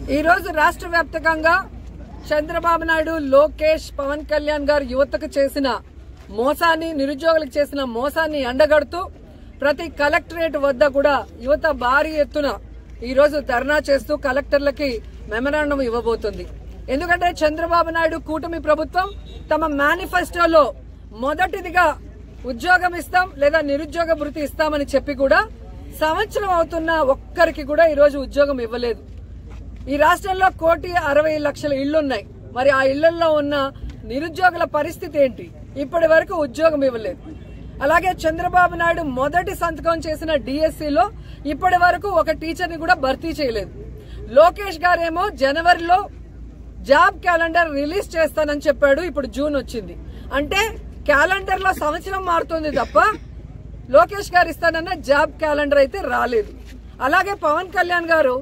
ఈ రోజు రాష్ట్ర వ్యాప్తంగా చంద్రబాబు నాయుడు, లోకేష్, పవన్ కళ్యాణ్ గారు యువతకు చేసిన మోసాన్ని, నిరుద్యోగులకు చేసిన మోసాన్ని ఎండగడుతూ ప్రతి కలెక్టరేట్ వద్ద కూడా యువత భారీ ఎత్తున ఈ రోజు ధర్నా చేస్తూ కలెక్టర్లకి మెమరాండం ఇవ్వబోతుంది. ఎందుకంటే చంద్రబాబు నాయుడు కూటమి ప్రభుత్వం తమ మేనిఫెస్టోలో మొదటిదిగా ఉద్యోగం ఇస్తాం లేదా నిరుద్యోగ భృతి ఇస్తామని చెప్పి కూడా సంవత్సరం అవుతున్న ఒక్కరికి కూడా ఈ రోజు ఉద్యోగం ఇవ్వలేదు. ఈ రాష్ట్రంలో 1,60,00,000 ఇళ్లున్నాయి. మరి ఆ ఇళ్లలో ఉన్న నిరుద్యోగుల పరిస్థితి ఏంటి? ఇప్పటి వరకు ఉద్యోగం ఇవ్వలేదు. అలాగే చంద్రబాబు నాయుడు మొదటి సంతకం చేసిన డిఎస్సిలో ఇప్పటి వరకు ఒక టీచర్ని కూడా భర్తీ చేయలేదు. లోకేష్ గారేమో జనవరిలో జాబ్ క్యాలెండర్ రిలీజ్ చేస్తానని చెప్పాడు. ఇప్పుడు జూన్ వచ్చింది. అంటే క్యాలెండర్ లో సంవత్సరం మారుతుంది తప్ప లోకేష్ గారు ఇస్తానన్న జాబ్ క్యాలెండర్ అయితే రాలేదు. అలాగే పవన్ కళ్యాణ్ గారు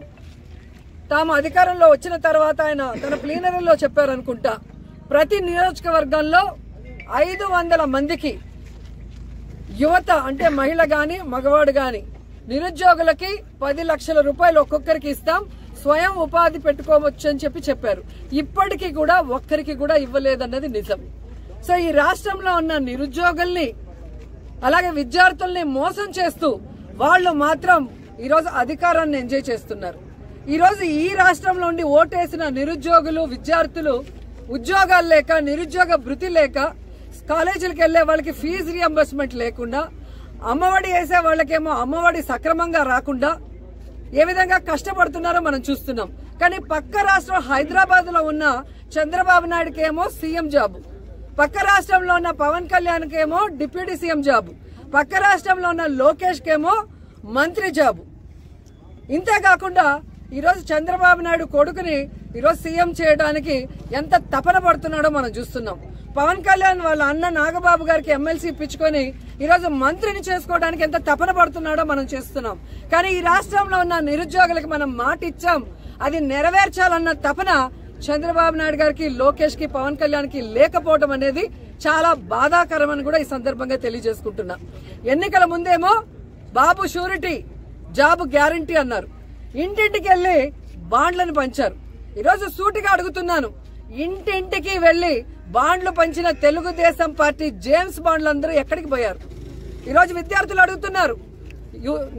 తాము అధికారంలో వచ్చిన తర్వాత ఆయన తన ప్లీనరీలో చెప్పారనుకుంటా, ప్రతి నియోజకవర్గంలో 500 మందికి యువత అంటే మహిళ గాని మగవాడు గాని నిరుద్యోగులకి 10 లక్షల రూపాయలు ఒక్కొక్కరికి ఇస్తాం, స్వయం ఉపాధి పెట్టుకోవచ్చు అని చెప్పారు. ఇప్పటికీ కూడా ఒక్కరికి కూడా ఇవ్వలేదన్నది నిజం. సో ఈ రాష్ట్రంలో ఉన్న నిరుద్యోగుల్ని అలాగే విద్యార్థుల్ని మోసం చేస్తూ వాళ్ళు మాత్రం ఈరోజు అధికారాన్ని ఎంజాయ్ చేస్తున్నారు. ఈరోజు ఈ రాష్ట్రంలో ఉండి ఓటేసిన నిరుద్యోగులు, విద్యార్థులు ఉద్యోగాలు లేక, నిరుద్యోగ భృతి లేక, కాలేజీలకు వెళ్లే వాళ్ళకి ఫీజు రియంబర్స్మెంట్ లేకుండా, అమ్మఒడి వేసే వాళ్ళకేమో అమ్మఒడి సక్రమంగా రాకుండా ఏ విధంగా కష్టపడుతున్నారో మనం చూస్తున్నాం. కానీ పక్క రాష్ట్రం హైదరాబాద్ లో ఉన్న చంద్రబాబు నాయుడుకేమో సీఎం జాబు, పక్క రాష్ట్రంలో ఉన్న పవన్ కళ్యాణ్ కేమో డిప్యూటీ సీఎం జాబు, పక్క రాష్ట్రంలో ఉన్న లోకేష్ కేమో మంత్రి జాబు. ఇంతేకాకుండా ఈరోజు చంద్రబాబు నాయుడు కొడుకుని ఈరోజు సీఎం చేయడానికి ఎంత తపన పడుతున్నాడో మనం చూస్తున్నాం. పవన్ కళ్యాణ్ వాళ్ళ అన్న నాగబాబు గారికి ఎమ్మెల్సీ ఇప్పించుకొని ఈరోజు మంత్రిని చేసుకోవడానికి ఎంత తపన పడుతున్నాడో మనం చేస్తున్నాం. కానీ ఈ రాష్ట్రంలో ఉన్న నిరుద్యోగులకు మనం మాట ఇచ్చాం, అది నెరవేర్చాలన్న తపన చంద్రబాబు నాయుడు గారికి, లోకేష్ కి, పవన్ కళ్యాణ్ కి లేకపోవడం అనేది చాలా బాధాకరమని కూడా ఈ సందర్భంగా తెలియజేసుకుంటున్నా. ఎన్నికల ముందేమో బాబు షూరిటీ, జాబ్ గ్యారంటీ అన్నారు. ఇంటింటికి వెళ్లి బాండ్లను పంచారు. ఈరోజు సూటిగా అడుగుతున్నాను, ఇంటింటికి వెళ్లి బాండ్లు పంచిన తెలుగుదేశం పార్టీ జేమ్స్ బాండ్లందరూ ఎక్కడికి పోయారు? ఈరోజు విద్యార్థులు అడుగుతున్నారు,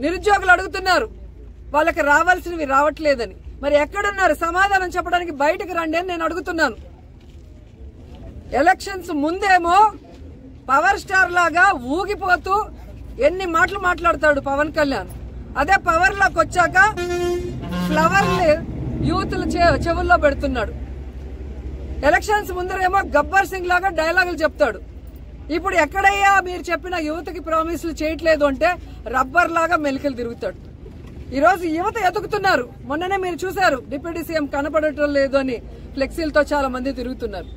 నిరుద్యోగులు అడుగుతున్నారు, వాళ్ళకి రావాల్సినవి రావట్లేదని. మరి ఎక్కడున్నారు? సమాధానం చెప్పడానికి బయటకు రండి అని నేను అడుగుతున్నాను. ఎలక్షన్స్ ముందేమో పవర్ స్టార్ లాగా ఊగిపోతూ ఎన్ని మాటలు మాట్లాడతాడు పవన్ కళ్యాణ్. అదే పవర్ లోకి వచ్చాక ఫ్లవర్ యూత్ల చెవుల్లో పెడుతున్నాడు. ఎలక్షన్స్ ముందరేమో గబ్బర్ సింగ్ లాగా డైలాగులు చెప్తాడు. ఇప్పుడు ఎక్కడయ్యా మీరు చెప్పిన యువతకి ప్రామిసులు చేయట్లేదు అంటే రబ్బర్ లాగా మెలికలు తిరుగుతాడు. ఈ రోజు యువత ఎదుగుతున్నారు. మొన్ననే మీరు చూశారు, డిప్యూటీ సీఎం కనపడటం లేదు అని ఫ్లెక్సీలతో చాలా మంది తిరుగుతున్నారు.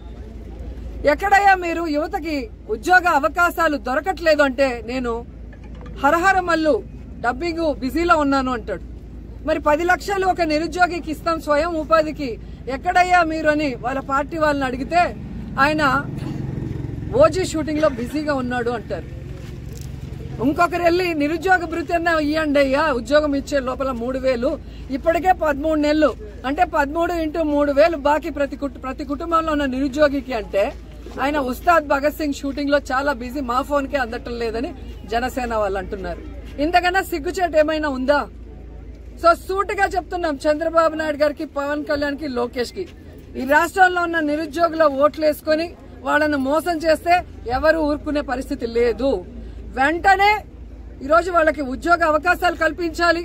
ఎక్కడయ్యా మీరు యువతకి ఉద్యోగ అవకాశాలు దొరకట్లేదు అంటే నేను హరహర మల్లు డబ్బింగ్ బిజీలో ఉన్నాను అంటాడు. మరి 10 లక్షలు ఒక నిరుద్యోగికి ఇస్తాం స్వయం ఉపాధికి, ఎక్కడయ్యా మీరు అని వాళ్ళ పార్టీ వాళ్ళని అడిగితే ఆయన ఓజీ షూటింగ్ లో బిజీగా ఉన్నాడు అంటారు. ఇంకొకరు వెళ్లి నిరుద్యోగ భృతి అన్న ఇవ్వండి అయ్యా, ఉద్యోగం ఇచ్చే లోపల 3,000, ఇప్పటికే 13 నెలలు అంటే 13 × 3,000 బాకీ ప్రతి కుటుంబంలో ఉన్న నిరుద్యోగికి అంటే ఆయన ఉస్తాద్ భగత్ సింగ్ షూటింగ్ లో చాలా బిజీ, మా ఫోన్ కే అందటం లేదని జనసేన వాళ్ళు అంటున్నారు. ఇంతకన్నా సిగ్గుచేటు ఏమైనా ఉందా? సో సూటిగా చెప్తున్నాం చంద్రబాబు నాయుడు గారికి, పవన్ కళ్యాణ్ కి, లోకేష్ కి, ఈ రాష్ట్రంలో ఉన్న నిరుద్యోగుల ఓట్లు వేసుకుని వాళ్ళను మోసం చేస్తే ఎవరు ఊరుకునే పరిస్థితి లేదు. వెంటనే ఈరోజు వాళ్ళకి ఉద్యోగ అవకాశాలు కల్పించాలి.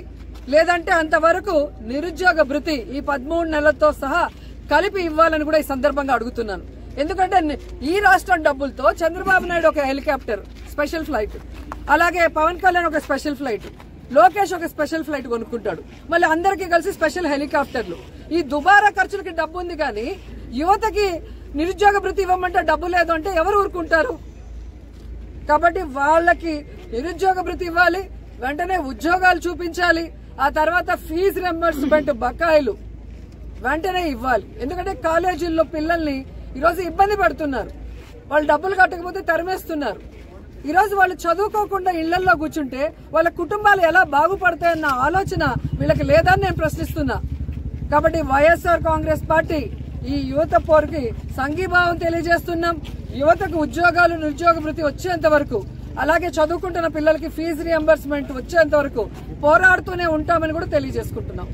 లేదంటే అంతవరకు నిరుద్యోగ భృతి ఈ 13 నెలలతో సహా కలిపి ఇవ్వాలని కూడా ఈ సందర్భంగా అడుగుతున్నాను. ఎందుకంటే ఈ రాష్ట్రం డబ్బులతో చంద్రబాబు నాయుడు ఒక హెలికాప్టర్ స్పెషల్ ఫ్లైట్, అలాగే పవన్ కళ్యాణ్ ఒక స్పెషల్ ఫ్లైట్, లోకేష్ ఒక స్పెషల్ ఫ్లైట్ కొనుక్కుంటాడు. మళ్ళీ అందరికీ కలిసి స్పెషల్ హెలికాప్టర్లు. ఈ దుబారా ఖర్చులకి డబ్బు ఉంది కానీ యువతకి నిరుద్యోగ భృతి ఇవ్వమంటే డబ్బు లేదు అంటే ఎవరు ఊరుకుంటారు? కాబట్టి వాళ్ళకి నిరుద్యోగ భృతి ఇవ్వాలి, వెంటనే ఉద్యోగాలు చూపించాలి, ఆ తర్వాత ఫీజు రియంబర్స్మెంట్ బకాయిలు వెంటనే ఇవ్వాలి. ఎందుకంటే కాలేజీల్లో పిల్లల్ని ఈరోజు ఇబ్బంది పెడుతున్నారు, వాళ్ళు డబ్బులు కట్టకపోతే తరిమేస్తున్నారు. ఈరోజు వాళ్ళు చదువుకోకుండా ఇళ్లలో కూర్చుంటే వాళ్ళ కుటుంబాలు ఎలా బాగుపడతాయన్న ఆలోచన వీళ్ళకి లేదని నేను ప్రశ్నిస్తున్నా. కాబట్టి వైఎస్ఆర్ కాంగ్రెస్ పార్టీ ఈ యువత పోరుకి సంఘీభావం తెలియజేస్తున్నాం. యువతకు ఉద్యోగాలు నిరుద్యోగ భృతి వచ్చేంత వరకు, అలాగే చదువుకుంటున్న పిల్లలకి ఫీజు రియంబర్స్మెంట్ వచ్చేంత వరకు పోరాడుతూనే ఉంటామని కూడా తెలియజేసుకుంటున్నాం.